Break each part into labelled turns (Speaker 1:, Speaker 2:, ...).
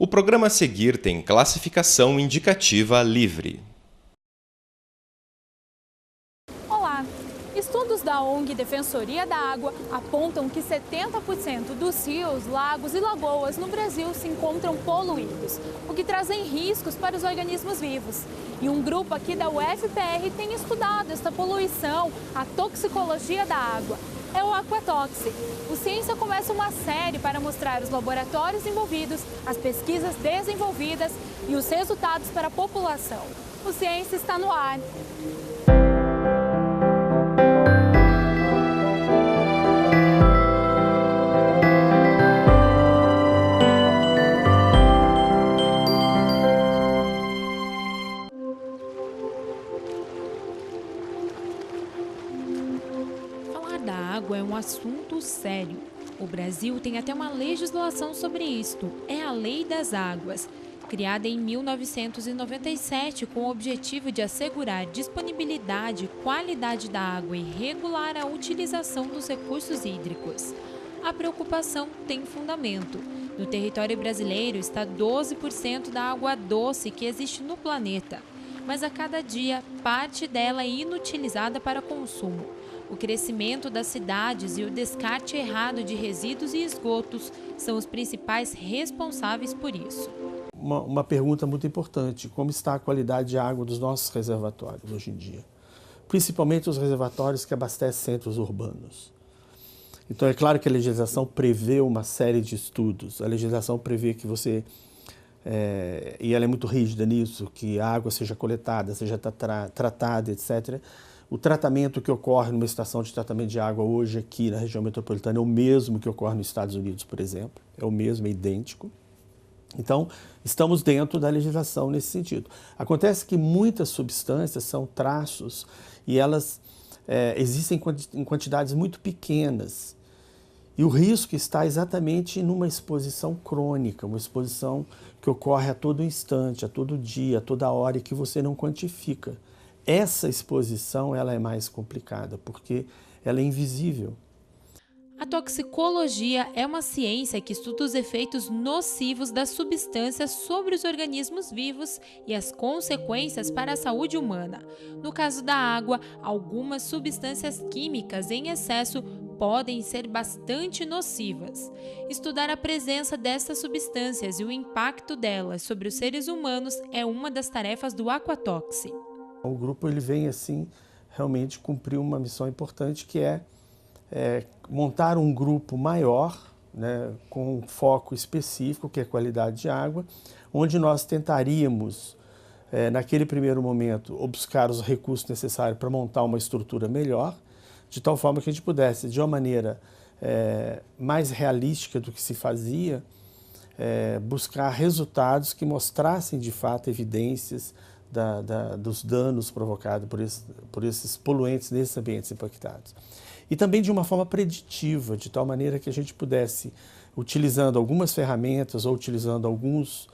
Speaker 1: O programa a seguir tem classificação indicativa livre.
Speaker 2: Olá! Estudos da ONG Defensoria da Água apontam que 70% dos rios, lagos e lagoas no Brasil se encontram poluídos, o que trazem riscos para os organismos vivos. E um grupo aqui da UFPR tem estudado esta poluição, a toxicologia da água. É o Aquatoxi. O Ciência começa uma série para mostrar os laboratórios envolvidos, as pesquisas desenvolvidas e os resultados para a população. O Ciência está no ar.
Speaker 3: É um assunto sério. O Brasil tem até uma legislação sobre isto, é a Lei das Águas, criada em 1997 com o objetivo de assegurar disponibilidade e qualidade da água e regular a utilização dos recursos hídricos. A preocupação tem fundamento. No território brasileiro está 12% da água doce que existe no planeta, mas a cada dia parte dela é inutilizada para consumo. O crescimento das cidades e o descarte errado de resíduos e esgotos são os principais responsáveis por isso.
Speaker 4: Uma pergunta muito importante: como está a qualidade de água dos nossos reservatórios hoje em dia? Principalmente os reservatórios que abastecem centros urbanos. Então é claro que a legislação prevê uma série de estudos. A legislação prevê que você, e ela é muito rígida nisso, que a água seja coletada, seja tratada, etc. O tratamento que ocorre numa estação de tratamento de água hoje aqui na região metropolitana é o mesmo que ocorre nos Estados Unidos, por exemplo. É o mesmo, é idêntico. Então, estamos dentro da legislação nesse sentido. Acontece que muitas substâncias são traços e elas existem em quantidades muito pequenas. E o risco está exatamente numa exposição crônica, uma exposição que ocorre a todo instante, a todo dia, a toda hora e que você não quantifica. Essa exposição ela é mais complicada, porque ela é invisível.
Speaker 3: A toxicologia é uma ciência que estuda os efeitos nocivos das substâncias sobre os organismos vivos e as consequências para a saúde humana. No caso da água, algumas substâncias químicas em excesso podem ser bastante nocivas. Estudar a presença dessas substâncias e o impacto delas sobre os seres humanos é uma das tarefas do Aquatoxi.
Speaker 4: O grupo ele vem assim realmente cumprir uma missão importante, que é montar um grupo maior, né, com um foco específico, que é a qualidade de água, onde nós tentaríamos, naquele primeiro momento, buscar os recursos necessários para montar uma estrutura melhor, de tal forma que a gente pudesse, de uma maneira mais realística do que se fazia, buscar resultados que mostrassem de fato evidências dos danos provocados por esses poluentes nesses ambientes impactados. E também de uma forma preditiva, de tal maneira que a gente pudesse, utilizando algumas ferramentas ou utilizando algumas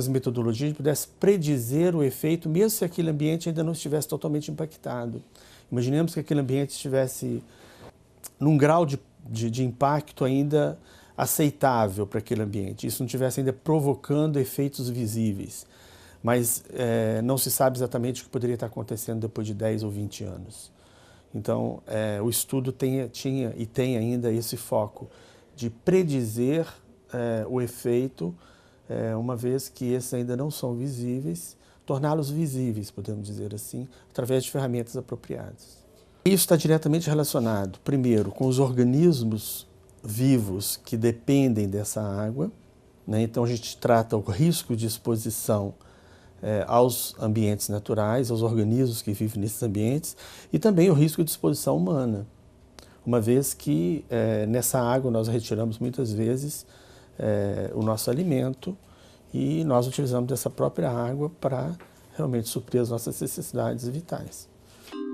Speaker 4: metodologias, a gente pudesse predizer o efeito, mesmo se aquele ambiente ainda não estivesse totalmente impactado. Imaginemos que aquele ambiente estivesse num grau de impacto ainda aceitável para aquele ambiente, isso não estivesse ainda provocando efeitos visíveis. Mas não se sabe exatamente o que poderia estar acontecendo depois de 10 ou 20 anos. Então, o estudo tinha e tem ainda esse foco de predizer o efeito, uma vez que esses ainda não são visíveis, torná-los visíveis, podemos dizer assim, através de ferramentas apropriadas. Isso está diretamente relacionado, primeiro, com os organismos vivos que dependem dessa água, né? Então, a gente trata o risco de exposição aos ambientes naturais, aos organismos que vivem nesses ambientes, e também o risco de exposição humana, uma vez que nessa água nós retiramos muitas vezes o nosso alimento e nós utilizamos dessa própria água para realmente suprir as nossas necessidades vitais.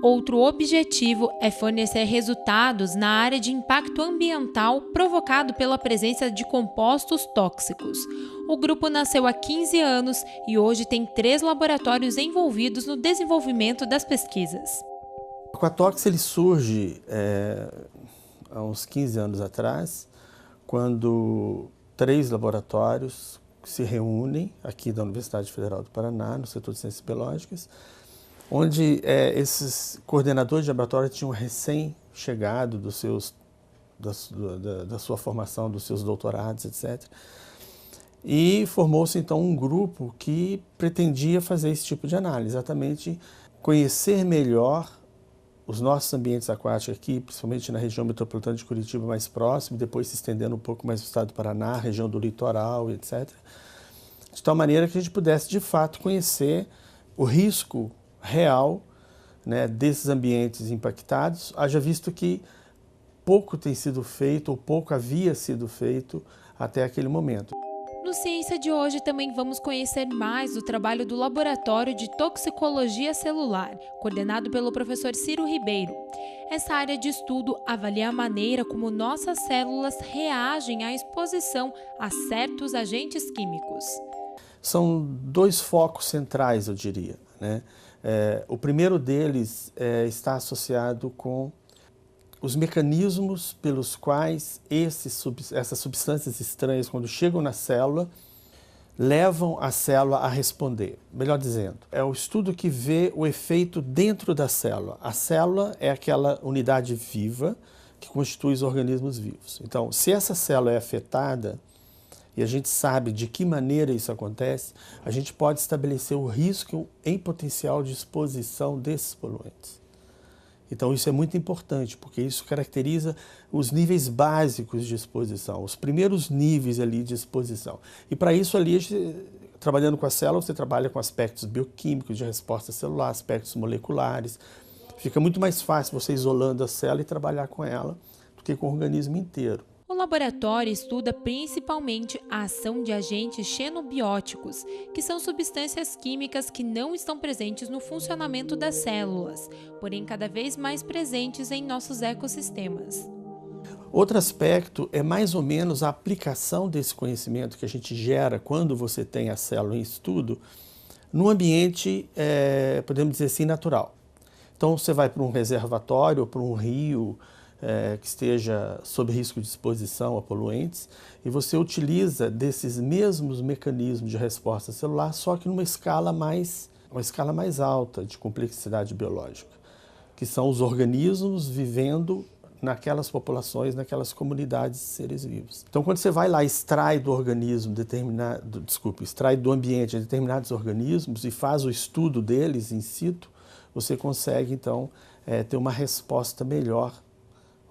Speaker 3: Outro objetivo é fornecer resultados na área de impacto ambiental provocado pela presença de compostos tóxicos. O grupo nasceu há 15 anos e hoje tem 3 laboratórios envolvidos no desenvolvimento das pesquisas.
Speaker 4: O Aquatoxi ele surge há uns 15 anos atrás, quando 3 laboratórios que se reúnem aqui da Universidade Federal do Paraná, no setor de ciências biológicas, onde esses coordenadores de laboratório tinham recém-chegado da sua formação, dos seus doutorados, etc. E formou-se então um grupo que pretendia fazer esse tipo de análise, exatamente conhecer melhor os nossos ambientes aquáticos aqui, principalmente na região metropolitana de Curitiba mais próximo, depois se estendendo um pouco mais no estado do Paraná, região do litoral, etc. De tal maneira que a gente pudesse, de fato, conhecer o risco real, né, desses ambientes impactados, haja visto que pouco tem sido feito, ou pouco havia sido feito até aquele momento.
Speaker 3: No Ciência de hoje também vamos conhecer mais do trabalho do Laboratório de Toxicologia Celular, coordenado pelo professor Ciro Ribeiro. Essa área de estudo avalia a maneira como nossas células reagem à exposição a certos agentes químicos.
Speaker 4: São 2 focos centrais, eu diria, né? O primeiro deles está associado com os mecanismos pelos quais essas substâncias estranhas, quando chegam na célula, levam a célula a responder. Melhor dizendo, é o estudo que vê o efeito dentro da célula. A célula é aquela unidade viva que constitui os organismos vivos. Então, se essa célula é afetada, e a gente sabe de que maneira isso acontece, a gente pode estabelecer o risco em potencial de exposição desses poluentes. Então isso é muito importante, porque isso caracteriza os níveis básicos de exposição, os primeiros níveis ali de exposição. E para isso ali, trabalhando com a célula, você trabalha com aspectos bioquímicos de resposta celular, aspectos moleculares. Fica muito mais fácil você isolando a célula e trabalhar com ela do que com o organismo inteiro.
Speaker 3: O laboratório estuda principalmente a ação de agentes xenobióticos, que são substâncias químicas que não estão presentes no funcionamento das células, porém cada vez mais presentes em nossos ecossistemas.
Speaker 4: Outro aspecto é mais ou menos a aplicação desse conhecimento que a gente gera quando você tem a célula em estudo no ambiente, podemos dizer assim, natural. Então você vai para um reservatório ou para um rio, que esteja sob risco de exposição a poluentes, e você utiliza desses mesmos mecanismos de resposta celular, só que numa escala mais alta de complexidade biológica, que são os organismos vivendo naquelas populações, naquelas comunidades de seres vivos. Então, quando você vai lá e extrai do organismo extrai do ambiente determinados organismos e faz o estudo deles in situ, você consegue, então, ter uma resposta melhor,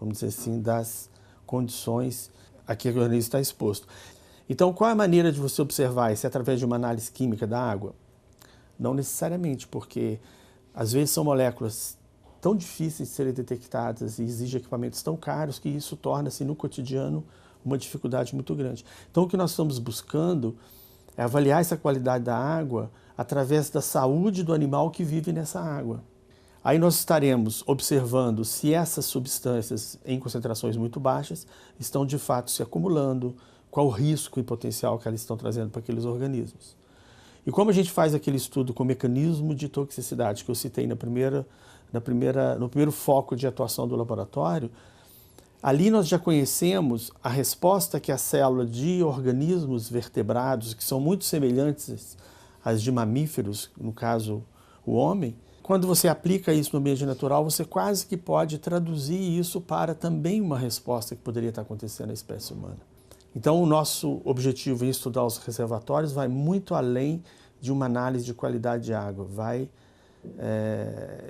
Speaker 4: vamos dizer assim, das condições a que o organismo está exposto. Então, qual é a maneira de você observar isso? É através de uma análise química da água? Não necessariamente, porque às vezes são moléculas tão difíceis de serem detectadas e exigem equipamentos tão caros que isso torna-se no cotidiano uma dificuldade muito grande. Então, o que nós estamos buscando é avaliar essa qualidade da água através da saúde do animal que vive nessa água. Aí nós estaremos observando se essas substâncias em concentrações muito baixas estão de fato se acumulando, qual o risco e potencial que elas estão trazendo para aqueles organismos. E como a gente faz aquele estudo com o mecanismo de toxicidade que eu citei no primeiro foco de atuação do laboratório, ali nós já conhecemos a resposta que a célula de organismos vertebrados, que são muito semelhantes às de mamíferos, no caso o homem, quando você aplica isso no ambiente natural, você quase que pode traduzir isso para também uma resposta que poderia estar acontecendo na espécie humana. Então, o nosso objetivo em estudar os reservatórios vai muito além de uma análise de qualidade de água, vai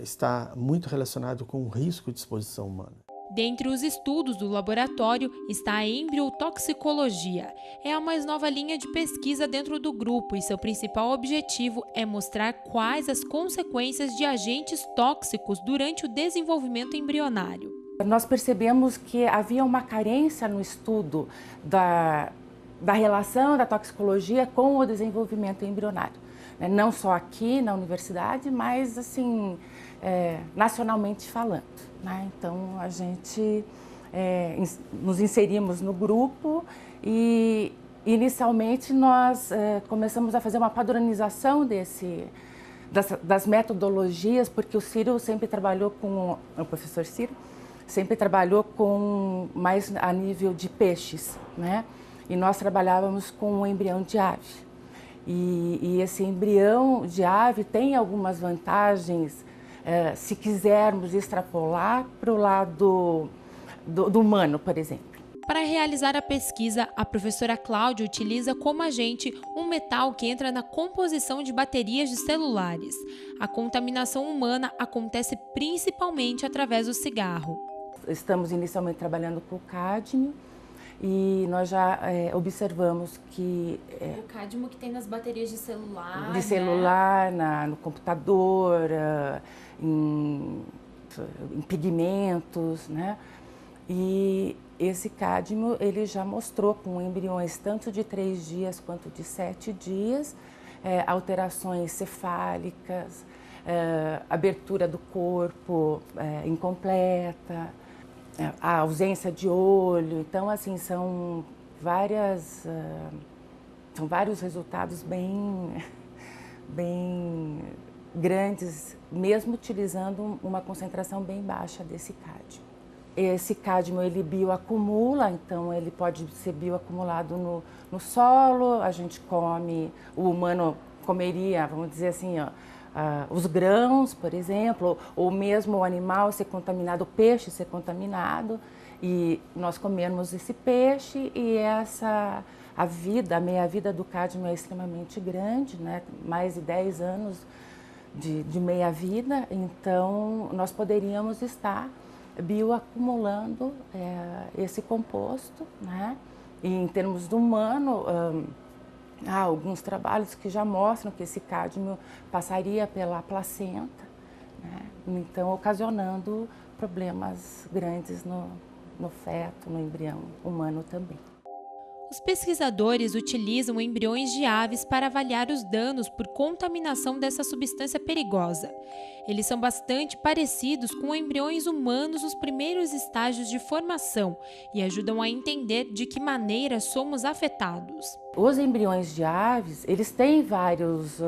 Speaker 4: estar muito relacionado com o risco de exposição humana.
Speaker 3: Dentre os estudos do laboratório está a embriotoxicologia. É a mais nova linha de pesquisa dentro do grupo e seu principal objetivo é mostrar quais as consequências de agentes tóxicos durante o desenvolvimento embrionário.
Speaker 5: Nós percebemos que havia uma carência no estudo da relação da toxicologia com o desenvolvimento embrionário. Não só aqui na universidade, mas assim, nacionalmente falando. Então, a gente nos inserimos no grupo e, inicialmente, nós começamos a fazer uma padronização das metodologias, porque o Ciro sempre trabalhou com, o professor Ciro, sempre trabalhou com mais a nível de peixes, né? e nós trabalhávamos com um embrião de ave. E esse embrião de ave tem algumas vantagens, se quisermos extrapolar para o lado do humano, por exemplo.
Speaker 3: Para realizar a pesquisa, a professora Cláudia utiliza como agente um metal que entra na composição de baterias de celulares. A contaminação humana acontece principalmente através do cigarro.
Speaker 5: Estamos inicialmente trabalhando com o cádmio e nós já observamos que...
Speaker 3: o cádmio que tem nas baterias de celular,
Speaker 5: de celular, no computador, em pigmentos, né? E esse cádmio, ele já mostrou com embriões tanto de 3 dias quanto de 7 dias, alterações cefálicas, abertura do corpo incompleta, a ausência de olho. Então, assim, são vários resultados bem grandes, mesmo utilizando uma concentração bem baixa desse cádmio. Esse cádmio, ele bioacumula, então ele pode ser bioacumulado no solo, a gente come, o humano comeria, vamos dizer assim, os grãos, por exemplo, ou mesmo o animal ser contaminado, o peixe ser contaminado, e nós comermos esse peixe, e a meia-vida do cádmio é extremamente grande, né? Mais de 10 anos de meia-vida, então nós poderíamos estar bioacumulando esse composto, né? E em termos do humano, há alguns trabalhos que já mostram que esse cádmio passaria pela placenta, né? Então ocasionando problemas grandes no feto, no embrião humano também.
Speaker 3: Os pesquisadores utilizam embriões de aves para avaliar os danos por contaminação dessa substância perigosa. Eles são bastante parecidos com embriões humanos nos primeiros estágios de formação e ajudam a entender de que maneira somos afetados.
Speaker 5: Os embriões de aves, eles têm várias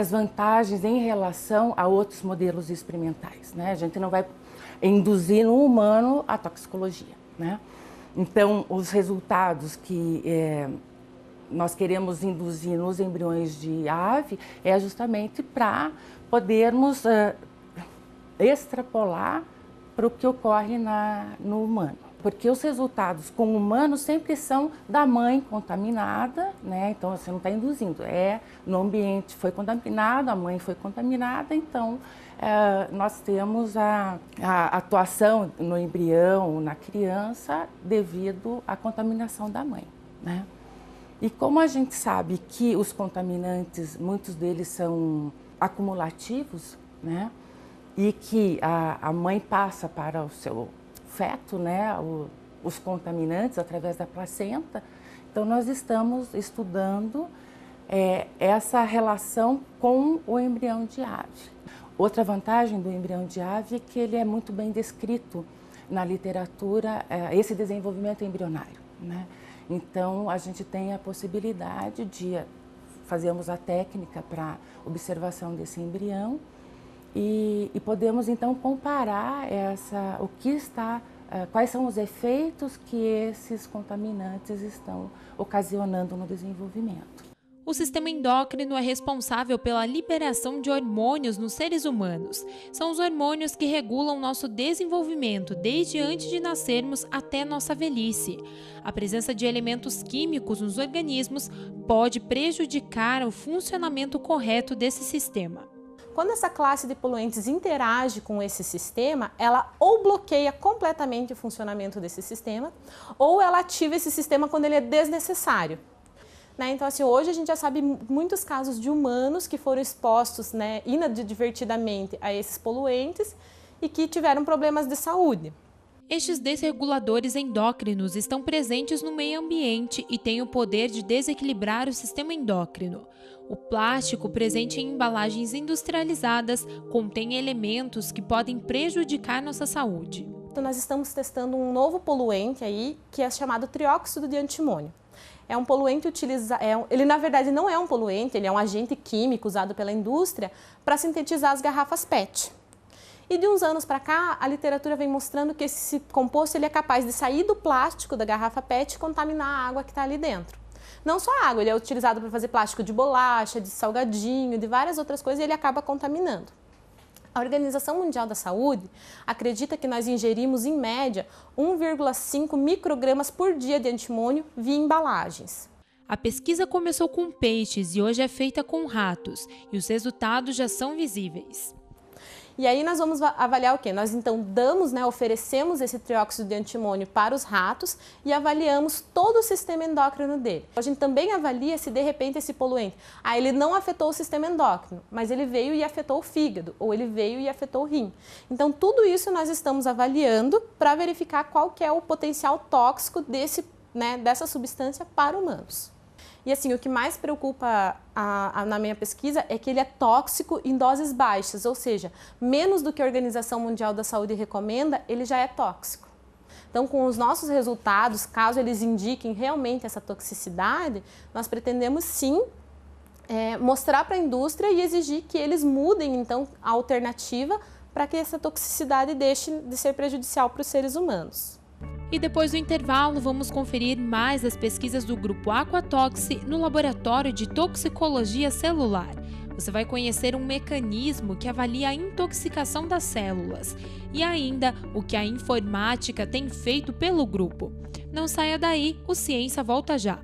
Speaker 5: vantagens em relação a outros modelos experimentais, né? A gente não vai induzir no humano a toxicologia, né? Então, os resultados que nós queremos induzir nos embriões de ave é justamente para podermos extrapolar para o que ocorre no humano. Porque os resultados com o humano sempre são da mãe contaminada, né? Então você não está induzindo, no ambiente foi contaminado, a mãe foi contaminada, então nós temos a atuação no embrião, na criança, devido à contaminação da mãe, né? E como a gente sabe que os contaminantes, muitos deles são acumulativos, né? E que a mãe passa para o seu feto, né, os contaminantes através da placenta. Então nós estamos estudando essa relação com o embrião de ave. Outra vantagem do embrião de ave é que ele é muito bem descrito na literatura, esse desenvolvimento embrionário, né? Então a gente tem a possibilidade de fazermos a técnica para observação desse embrião e podemos então comparar quais são os efeitos que esses contaminantes estão ocasionando no desenvolvimento.
Speaker 3: O sistema endócrino é responsável pela liberação de hormônios nos seres humanos. São os hormônios que regulam nosso desenvolvimento desde antes de nascermos até nossa velhice. A presença de elementos químicos nos organismos pode prejudicar o funcionamento correto desse sistema.
Speaker 6: Quando essa classe de poluentes interage com esse sistema, ela ou bloqueia completamente o funcionamento desse sistema, ou ela ativa esse sistema quando ele é desnecessário. Então, assim, hoje a gente já sabe muitos casos de humanos que foram expostos, né, inadvertidamente a esses poluentes e que tiveram problemas de saúde.
Speaker 3: Estes desreguladores endócrinos estão presentes no meio ambiente e têm o poder de desequilibrar o sistema endócrino. O plástico presente em embalagens industrializadas contém elementos que podem prejudicar nossa saúde.
Speaker 6: Então, nós estamos testando um novo poluente aí, que é chamado trióxido de antimônio. É um poluente ele na verdade não é um poluente, ele é um agente químico usado pela indústria para sintetizar as garrafas PET. E de uns anos para cá, a literatura vem mostrando que esse composto ele é capaz de sair do plástico da garrafa PET e contaminar a água que está ali dentro. Não só a água, ele é utilizado para fazer plástico de bolacha, de salgadinho, de várias outras coisas, e ele acaba contaminando. A Organização Mundial da Saúde acredita que nós ingerimos, em média, 1,5 microgramas por dia de antimônio via embalagens.
Speaker 3: A pesquisa começou com peixes e hoje é feita com ratos, e os resultados já são visíveis.
Speaker 6: E aí nós vamos avaliar o quê? Nós então oferecemos esse trióxido de antimônio para os ratos e avaliamos todo o sistema endócrino dele. A gente também avalia se de repente esse poluente, ele não afetou o sistema endócrino, mas ele veio e afetou o fígado, ou ele veio e afetou o rim. Então tudo isso nós estamos avaliando para verificar qual que é o potencial tóxico dessa substância para humanos. E assim, o que mais preocupa na minha pesquisa é que ele é tóxico em doses baixas, ou seja, menos do que a Organização Mundial da Saúde recomenda, ele já é tóxico. Então, com os nossos resultados, caso eles indiquem realmente essa toxicidade, nós pretendemos sim mostrar para a indústria e exigir que eles mudem então a alternativa para que essa toxicidade deixe de ser prejudicial para os seres humanos.
Speaker 3: E depois do intervalo, vamos conferir mais as pesquisas do Grupo Aquatoxi no Laboratório de Toxicologia Celular. Você vai conhecer um mecanismo que avalia a intoxicação das células e ainda o que a informática tem feito pelo grupo. Não saia daí, o Ciência volta já.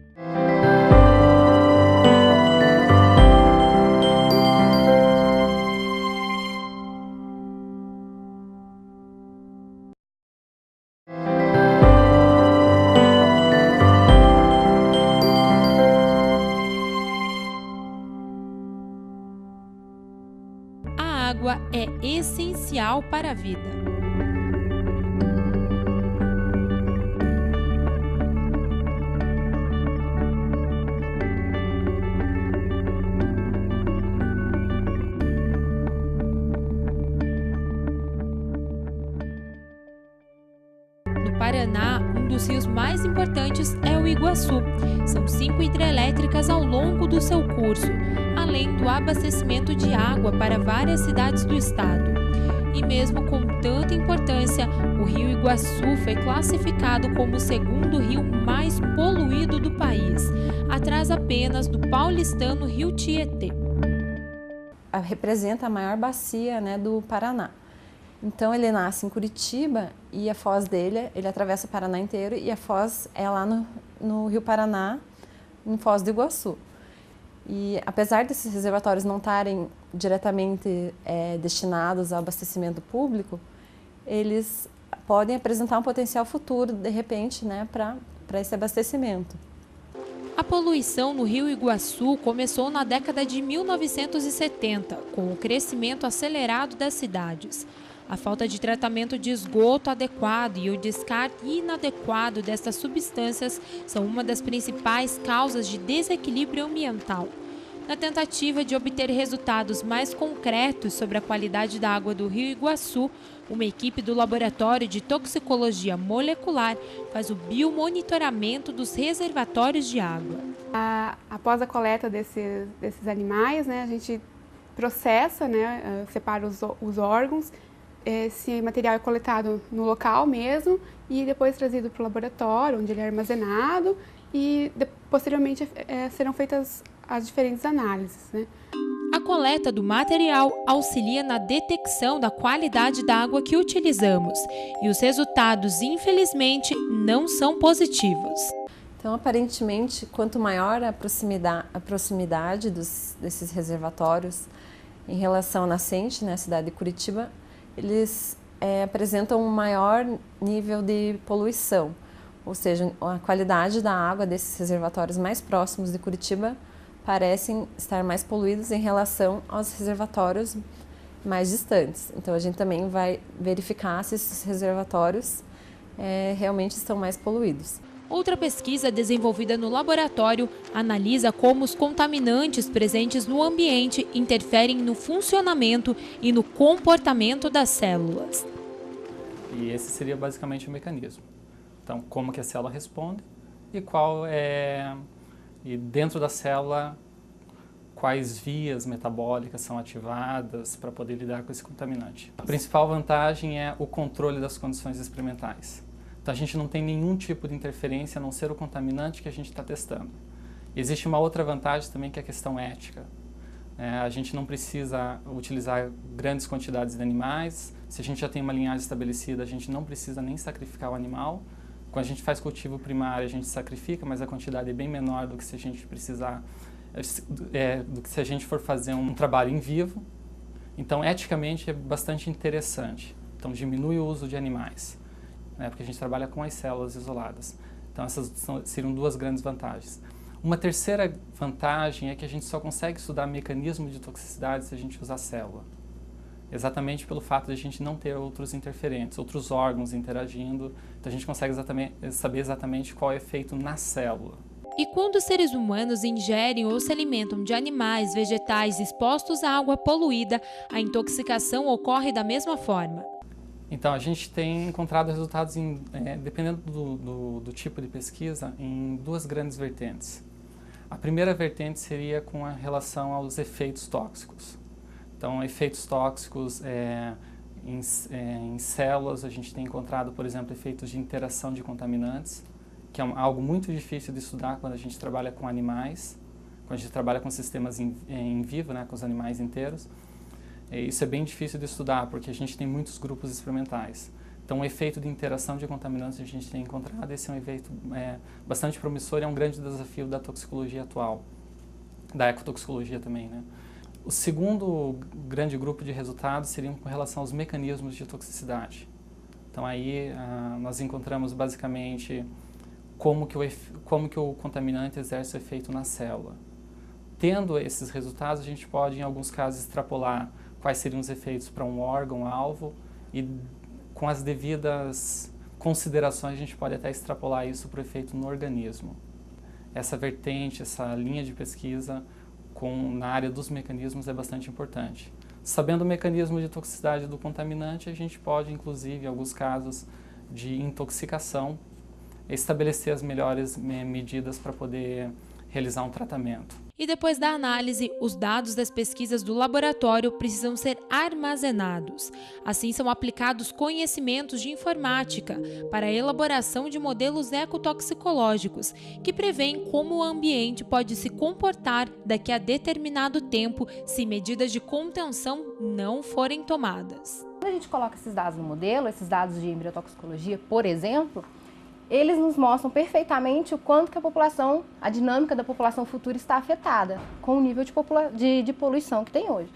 Speaker 3: A água é essencial para a vida. No Paraná, um dos rios mais importantes é o Iguaçu. São 5 hidrelétricas ao longo do seu curso, além do abastecimento de água para várias cidades do estado. E mesmo com tanta importância, o Rio Iguaçu foi classificado como o segundo rio mais poluído do país, atrás apenas do paulistano Rio Tietê.
Speaker 7: Representa a maior bacia, do Paraná. Então ele nasce em Curitiba e a foz dele, ele atravessa o Paraná inteiro e a foz é lá no Rio Paraná, em Foz do Iguaçu. E apesar desses reservatórios não estarem diretamente destinados ao abastecimento público, eles podem apresentar um potencial futuro, de repente, para esse abastecimento.
Speaker 3: A poluição no Rio Iguaçu começou na década de 1970, com o crescimento acelerado das cidades. A falta de tratamento de esgoto adequado e o descarte inadequado destas substâncias são uma das principais causas de desequilíbrio ambiental. Na tentativa de obter resultados mais concretos sobre a qualidade da água do Rio Iguaçu, uma equipe do Laboratório de Toxicologia Molecular faz o biomonitoramento dos reservatórios de água.
Speaker 8: Após a coleta desses animais, a gente processa, separa os órgãos. Esse material é coletado no local mesmo e depois trazido para o laboratório, onde ele é armazenado e posteriormente serão feitas as diferentes análises.
Speaker 3: A coleta do material auxilia na detecção da qualidade da água que utilizamos e os resultados, infelizmente, não são positivos.
Speaker 7: Então, aparentemente, quanto maior a proximidade desses reservatórios em relação à nascente, a cidade de Curitiba, eles apresentam um maior nível de poluição, ou seja, a qualidade da água desses reservatórios mais próximos de Curitiba parecem estar mais poluídos em relação aos reservatórios mais distantes. Então a gente também vai verificar se esses reservatórios realmente estão mais poluídos.
Speaker 3: Outra pesquisa desenvolvida no laboratório analisa como os contaminantes presentes no ambiente interferem no funcionamento e no comportamento das células.
Speaker 9: E esse seria basicamente o mecanismo. Então, como que a célula responde e e dentro da célula quais vias metabólicas são ativadas para poder lidar com esse contaminante. A principal vantagem é o controle das condições experimentais. Então a gente não tem nenhum tipo de interferência a não ser o contaminante que a gente está testando. Existe uma outra vantagem também que é a questão ética. A gente não precisa utilizar grandes quantidades de animais. Se a gente já tem uma linhagem estabelecida, a gente não precisa nem sacrificar o animal. Quando a gente faz cultivo primário, a gente sacrifica, mas a quantidade é bem menor do que se a gente precisar, do que se a gente for fazer um trabalho em vivo. Então, eticamente, é bastante interessante. Então, diminui o uso de animais, porque a gente trabalha com as células isoladas. Então, essas seriam duas grandes vantagens. Uma terceira vantagem é que a gente só consegue estudar mecanismo de toxicidade se a gente usar célula. Exatamente pelo fato de a gente não ter outros interferentes, outros órgãos interagindo. Então, a gente consegue saber exatamente qual é o efeito na célula.
Speaker 3: E quando os seres humanos ingerem ou se alimentam de animais, vegetais expostos à água poluída, a intoxicação ocorre da mesma forma.
Speaker 9: Então, a gente tem encontrado resultados, dependendo do tipo de pesquisa, em duas grandes vertentes. A primeira vertente seria com a relação aos efeitos tóxicos. Então, efeitos tóxicos em células, a gente tem encontrado, por exemplo, efeitos de interação de contaminantes, que é algo muito difícil de estudar quando a gente trabalha com animais, quando a gente trabalha com sistemas em vivo, com os animais inteiros. Isso é bem difícil de estudar, porque a gente tem muitos grupos experimentais. Então, o efeito de interação de contaminantes a gente tem encontrado, esse é um efeito bastante promissor e é um grande desafio da toxicologia atual, da ecotoxicologia também, O segundo grande grupo de resultados seriam com relação aos mecanismos de toxicidade. Então, aí nós encontramos basicamente como que o contaminante exerce o efeito na célula. Tendo esses resultados, a gente pode, em alguns casos, extrapolar quais seriam os efeitos para um órgão-alvo e, com as devidas considerações, a gente pode até extrapolar isso para o efeito no organismo. Essa vertente, essa linha de pesquisa na área dos mecanismos é bastante importante. Sabendo o mecanismo de toxicidade do contaminante, a gente pode, inclusive, em alguns casos de intoxicação, estabelecer as melhores medidas para poder realizar um tratamento.
Speaker 3: E depois da análise, os dados das pesquisas do laboratório precisam ser armazenados. Assim, são aplicados conhecimentos de informática para a elaboração de modelos ecotoxicológicos, que prevêem como o ambiente pode se comportar daqui a determinado tempo se medidas de contenção não forem tomadas.
Speaker 10: Quando a gente coloca esses dados no modelo, esses dados de embriotoxicologia, por exemplo, eles nos mostram perfeitamente o quanto que a dinâmica da população futura está afetada com o nível de poluição que tem hoje.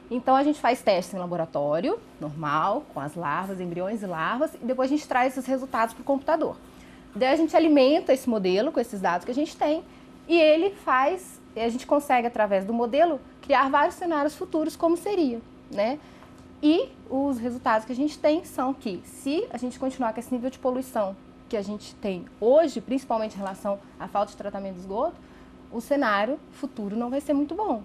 Speaker 10: Então a gente faz testes em laboratório, normal, com as larvas, embriões e larvas, e depois a gente traz esses resultados para o computador. Daí a gente alimenta esse modelo com esses dados que a gente tem e a gente consegue, através do modelo, criar vários cenários futuros como seria, E os resultados que a gente tem são que, se a gente continuar com esse nível de poluição que a gente tem hoje, principalmente em relação à falta de tratamento de esgoto, o cenário futuro não vai ser muito bom,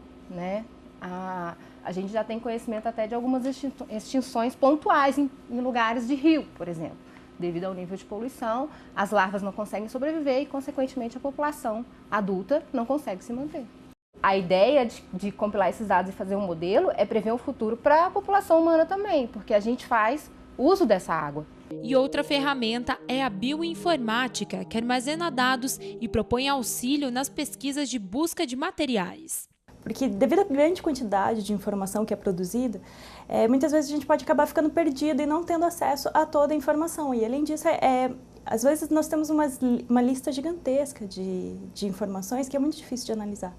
Speaker 10: A gente já tem conhecimento até de algumas extinções pontuais em lugares de rio, por exemplo. Devido ao nível de poluição, as larvas não conseguem sobreviver e, consequentemente, a população adulta não consegue se manter. A ideia de compilar esses dados e fazer um modelo é prever um futuro para a população humana também, porque a gente faz uso dessa água.
Speaker 3: E outra ferramenta é a bioinformática, que armazena dados e propõe auxílio nas pesquisas de busca de materiais.
Speaker 11: Porque devido à grande quantidade de informação que é produzida, muitas vezes a gente pode acabar ficando perdido e não tendo acesso a toda a informação. E além disso, às vezes nós temos uma lista gigantesca de informações que é muito difícil de analisar.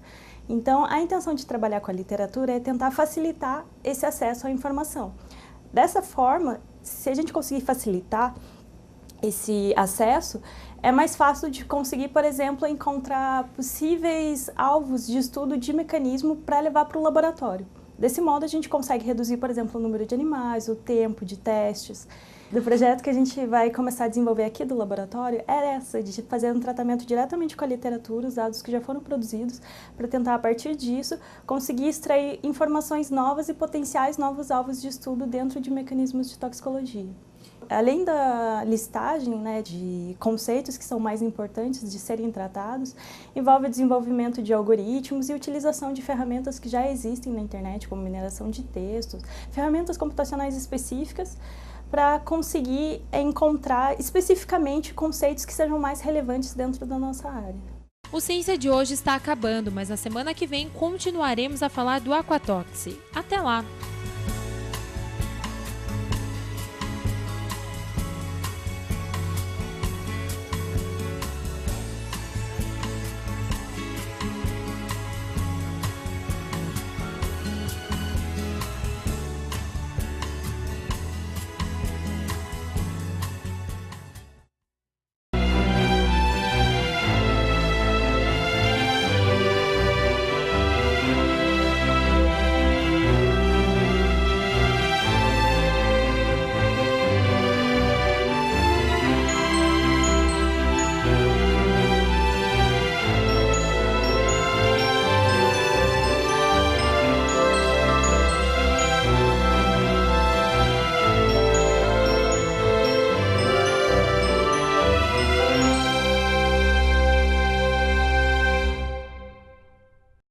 Speaker 11: Então, a intenção de trabalhar com a literatura é tentar facilitar esse acesso à informação. Dessa forma, se a gente conseguir facilitar esse acesso, é mais fácil de conseguir, por exemplo, encontrar possíveis alvos de estudo de mecanismo para levar para o laboratório. Desse modo, a gente consegue reduzir, por exemplo, o número de animais, o tempo de testes. Do projeto que a gente vai começar a desenvolver aqui do laboratório é essa, de fazer um tratamento diretamente com a literatura, os dados que já foram produzidos, para tentar, a partir disso, conseguir extrair informações novas e potenciais novos alvos de estudo dentro de mecanismos de toxicologia. Além da listagem, né, de conceitos que são mais importantes de serem tratados, envolve o desenvolvimento de algoritmos e utilização de ferramentas que já existem na internet, como mineração de textos, ferramentas computacionais específicas, para conseguir encontrar especificamente conceitos que sejam mais relevantes dentro da nossa área.
Speaker 3: O Ciência de hoje está acabando, mas na semana que vem continuaremos a falar do aquatoxi. Até lá!